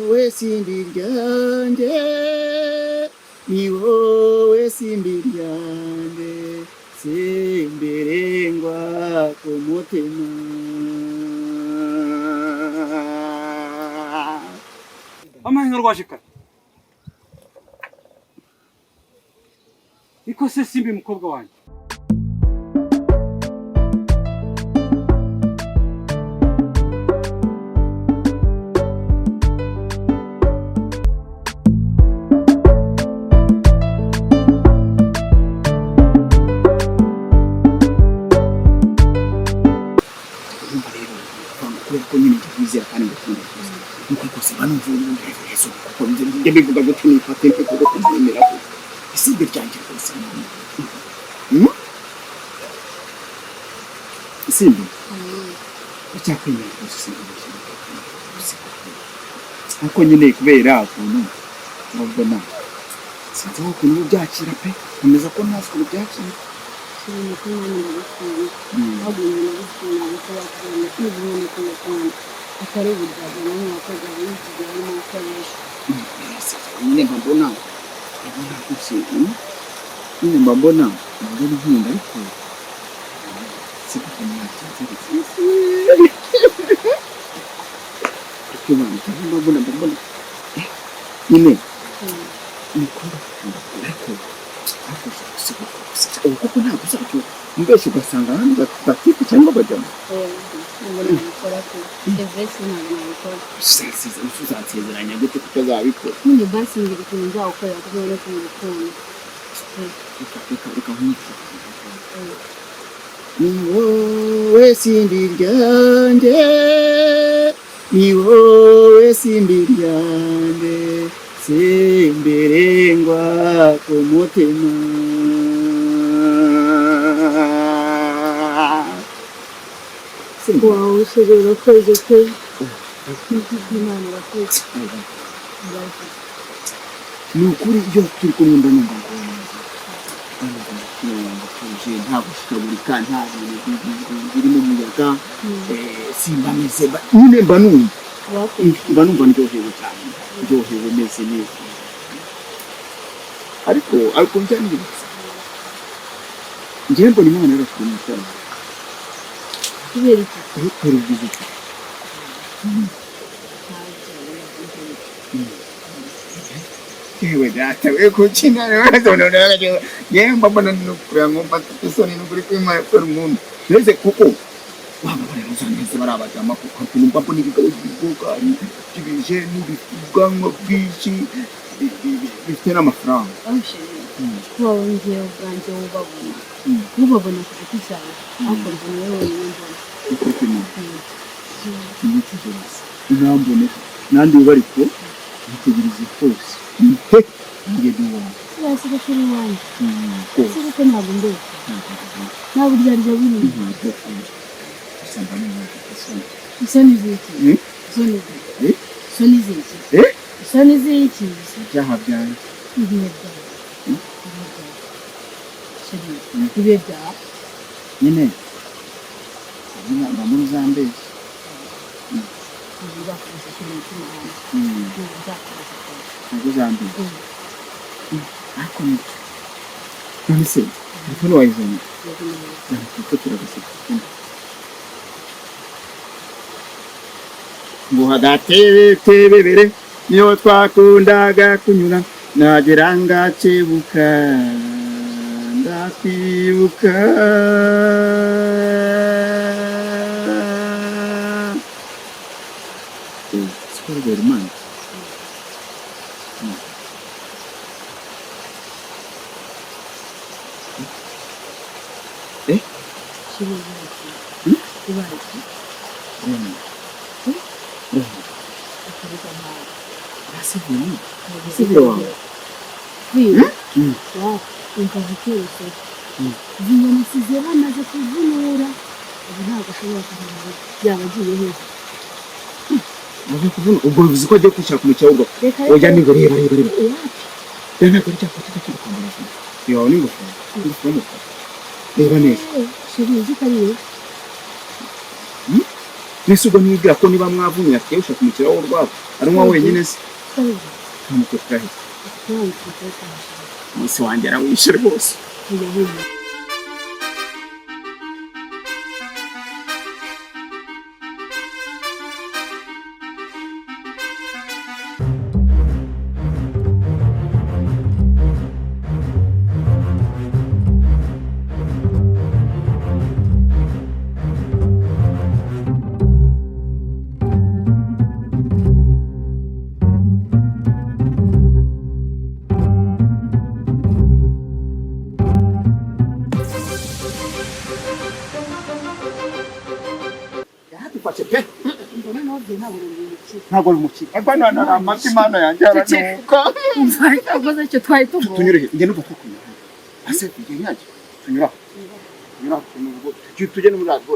wowe simbi ryanjye, ni wowe simbi ryanjye, simberengwa ku mutima. Amahanga rwashika. Iko se simbi mukobwa wanjye. Ko nyine twizera kandi ndakunda nuko kose banumvura Yesu ko njye bivuga ngo tuni patente ko kumemera ko isibye cyanje kose isimbi icyakwemera kose ako nyine kubera ukuntu mbona sinzi ko ukuntu byakira pe komeza ko ntazi ko byakira ni kumwe n'abakuru bagumye n'abakuru bakabana n'ibintu n'ibintu atari ubudagana n'abakozi b'ikigero n'abakoresha nyine mbona kuki nyine mbona nkunda ariko sikutamya mbona nyine nikunda ariko kuko ntabwo uzacyo mbese ugasanga abandi batifu cyangwa bajyamo uzansezeranya gute kutazabikora nyine basi ngira ikintu nzawukorera kuko no kumukunda reka nk'iki ni wowe simbi ryanjye, ni wowe simbi ryanjye, simberengwa ku mutima. Wow, ushobora koze pe Imana irakoze ni ukuri iyo turi kumwe ndumva nta gushikagurika nta bintu biri mu muyaga simba meze nyine mba numva ndyohewe cyane ndyohewe meze neza ariko njye mbona Imana yarakuremye cyane kubera iki kubera ubwiza bwe yewe data we kukina rero yemba mbona n'ukura ngomba tusoni n'ukuri kw'Imana kwa umuntu neze kuko waba barazaneze barabajama kuko numva mbona ibigabo by'ubwoga kibije n'ibigwanwa byinshi bifite n'amafaranga kuba wongeye ubwanjye ubabona ku giti cyawe ariko mbona wowe mbona uko kw'Imana inambone nandi bariko nitegereze hose ngiye duwa yasi ko kuri wanjye ko ntabwo ndetse ntabwo ryarya buri isoni ziki byaha byanjye ibihe byawe nyine muri Zambezi ntabwo Zambezi ariko none se telefone wayizanye kuko turagaseka ngo hadatebere niyo twakundaga kunyura nagera ngakebuka ndakwibuka skoro vermani Zinyanisize bamaze kuvunura ubu ntabwo ashobora kuvuga yaba agiye heza ubwo bivuze ko agiye kwicara ku mucyo ubwo oya ni reba reba ko cyafata kiri kwambara yo ni ngofero reba neza shibizi kariye nese ubwo niga ko niba mwavumye atiye ushaka umukira w'urwabo ari umwe wenyine se kabiri ntamukopera he none kuteka umunsi wanjye arawishe rwose iyo wewe ntabwo bimukira ariko none amata imana yanjye aranuka mvaye cyo twari tuvuye tunyure njye nuko kukunya ase njye nyaje tunyura tujye no muri radiyo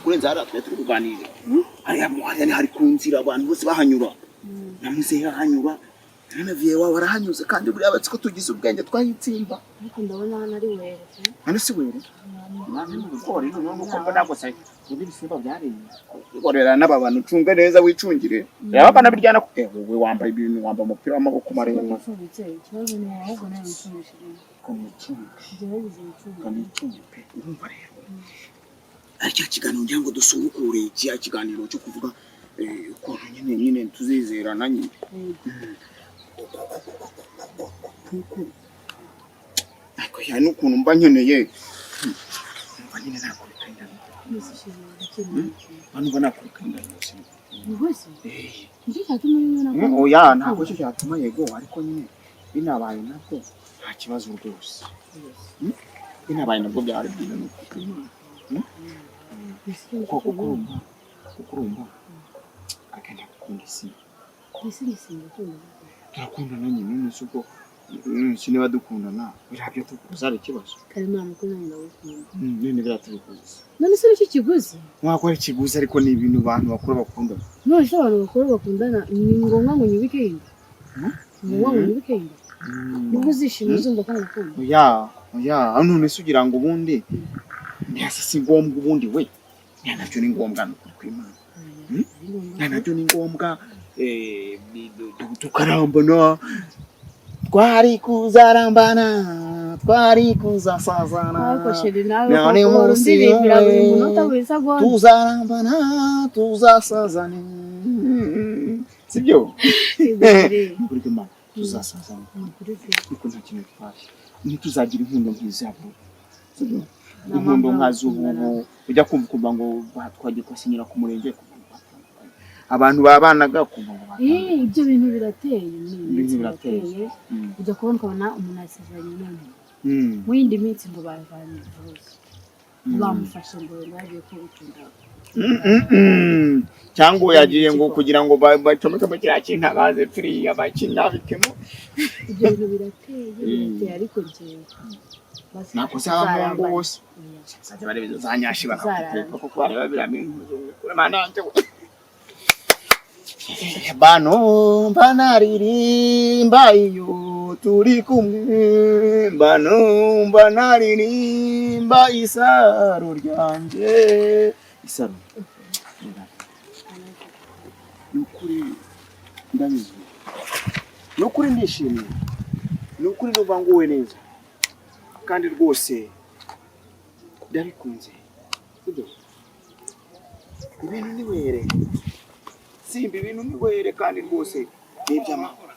kurenza hariya twari turi kuganira hariya muhariya hari ku nzira abantu bose bahanyura na muzehe ahanyura na viye wawe arahanyuze kandi buriya batsi ko tugize ubwenge twahitsimba ariko ndabona hano ari were hano si were nani n'ubugori n'uko mbona gusa ibi bisimba byareye gorera n'aba bantu cunga neza wicungire yaba bana biryana ku wowe wambaye ibintu wamba umupira w'amaboko maremare ikibazo ni ahubwo nawe nsumishije kanicunge pe urumva rero aricyo kiganiro ngira ngo dusubukure cya kiganiro cyo kuvuga ukuntu nyine tuzizerana nyine ariko ya n'ukuntu mba nkeneye mba nyine nakurikanda mba nakurikanda rwose njye cyatuma nyine oya ntabwo cyo cyatuma yego ariko nyine binabaye nabwo nta kibazo rwose binabaye nabwo byari byiza kukurumba akenda gukunda isi turakundana nyine n'isi ubwo niba dukundana birabyo tukuzara ikibazo Karimana ko nanjye ndagukunda none biratubikuza none se nicyo kiguzi mwakora ikiguzi ariko ni ibintu abantu bakuru bakundana none se abantu bakuru bakundana ni ngombwa ngo nyibike inda ni ngombwa ngo nyibike inda nubwo uzishima uzumva ko ngukunda oya none se ugira ngo ubundi ntiyase si ngombwa ubundi we nacyo ni ngombwa kwimana nacyo ni ngombwa tukarambana twari kuzarambana twari kuzasazana ariko sheri nawe ko urindira buri munota buri segonda tuzarambana tuzasazana sibyo kuri kwimana tuzasazana kuko nta kintu twashye ntituzagira inkundo nk'izabo sibyo inkundo nkazubu ujya kumva ngo batwagiye kwasinyira ku murenge abantu babanaga kumva ngo ibyo bintu birateye ujya kubona ukabona umuntu asezeranye none mu yindi minsi ngo bavanye rwose bamufashe ngo bagiye kubitunda cyangwa yagiye ngo kugira ngo bacomeke mu kiriya kintu abaze firiya bakinabikemo ibyo bintu birateye ariko njyewe nakosa ngo wose sajya barebe zanyashibaka kuko bareba biramye kurema nanjye bano banaririmba iyo turi kumwe, bano banaririmba isaro ryanje, isaro nukuri ndabizi, nukuri ndishimye, nukuri numva nguwe neza kandi rwose ndabikunze. Ibintu ni were simba, ibintu ni were kandi rwose n'iby'amahoro.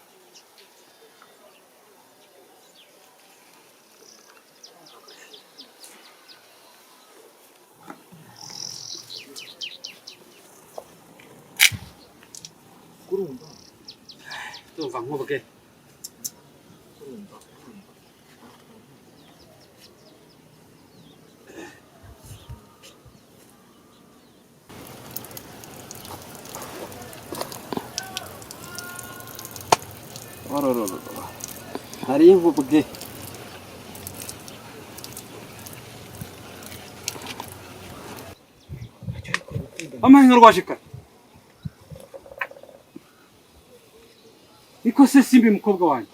Kurumva ndumva nkubwe. hari nkubwe. Amahinga rwashika. Niko se Simbi mukobwa wanjye.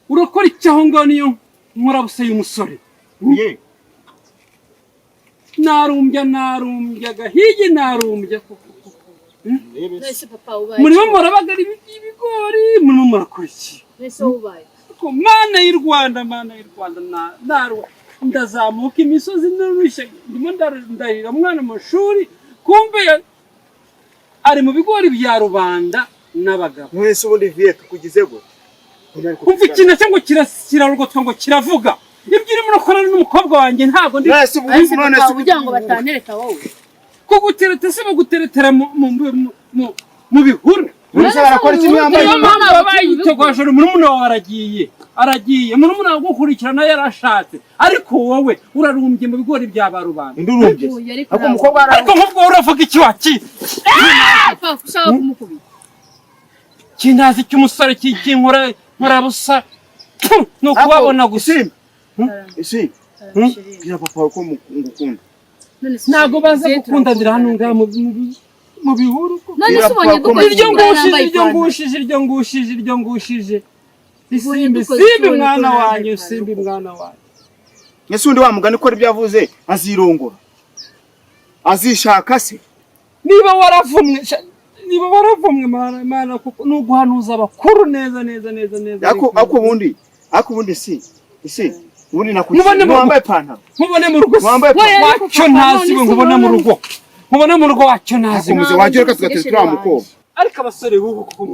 Urakora icyaho ngaho niyo nkorabuse y'umusore. ye Narumbya gahigi narumbya koko. Nese papa ubaye. Murimo murabagara ibigori, murimo murakora iki? Nese ubaye. Ko mana y'u Rwanda ndazamuka imisozi n'urushe ndimo ndarira mwana amashuri, kumbe ari mu bigori bya rubanda n'abagabo. mwese ubundi vie tukugize go Umva ikintu cyangwa kirarugotwa ngo kiravuga. Ibyo urimo urakora n'umukobwa wanjye ntago ndi. mwese ubundi none se kugira ngo batantereta wowe. Kugutereta se baguteretera mu bihuru. mwese barakora iki mwambaye? Bayitogoje murumuna wawe aragiye murumuna wawe gukurikirana yarashatse, ariko wowe urarumbye mu bigori bya barubanda. Ndurumbye ako umukobwa ariko nkubwo uravuga iki waki? Papa ushaka kumukubita. Kintazi cy'umusore nkora busa no kubabona gusa. isi bya papa ko ngukunda. Ntago baza gukundandira hano ngaha mu bihuru ko. None se ubonye dukora iryo ngushije. Simbi mwana wanyu, Simbi mwana wanyu. Ese undi wa mugani ko ibyo yavuze azirongora, azishaka se? Niba waravumwe mana kuko nuguhanuza abakuru neza. Ako ubundi si ubundi nakugira wambaye pantaro, nkubone mu rugo wacyo ntazi, nkubona mu rugo wacyo ntazi. umuze wagira ko tugatetera mukobwa. Ariko abasore b'ubu kuko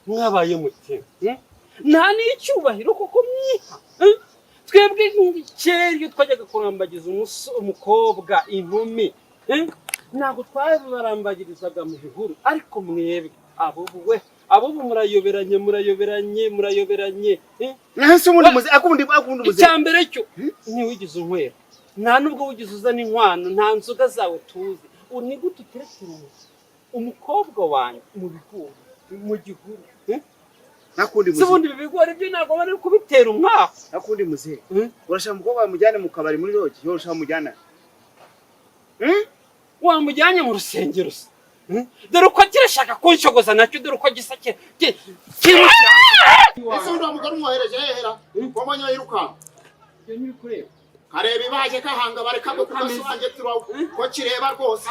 mwabaye muti nta n'icyubahiro kuko mwiha. Twebwe nk'ikeri twajyaga kurambagiza umukobwa inkumi, ntabwo twabarambagirizaga mu bihuru. Ariko mwebwe abo murayoberanye. Nahise ubundi muze akundi muze. Icyambere cyo ntiwigize unkwera, nta nubwo wigize uzana inkwano, nta nzoga zawe tuzi. Uni gute uterekera umukobwa wanyu mu bigori mu gihuru? Nakundi muze. Sibundi bibigori byo ntabwo bari kubitera umwaka. Nakundi muze. Urashaka umukobwa mujyane mu kabari muri roki, yo urashaka mujyana. Wamujyanye mu rusengero se? Dore uko kirashaka kunshogoza nacyo, dore uko gisake ese undi wamugara umwohereje hehera komanya yiruka yo nyiri kureba kareba ibaje kahanga bareka ko kugasobange turawo ko kireba rwose.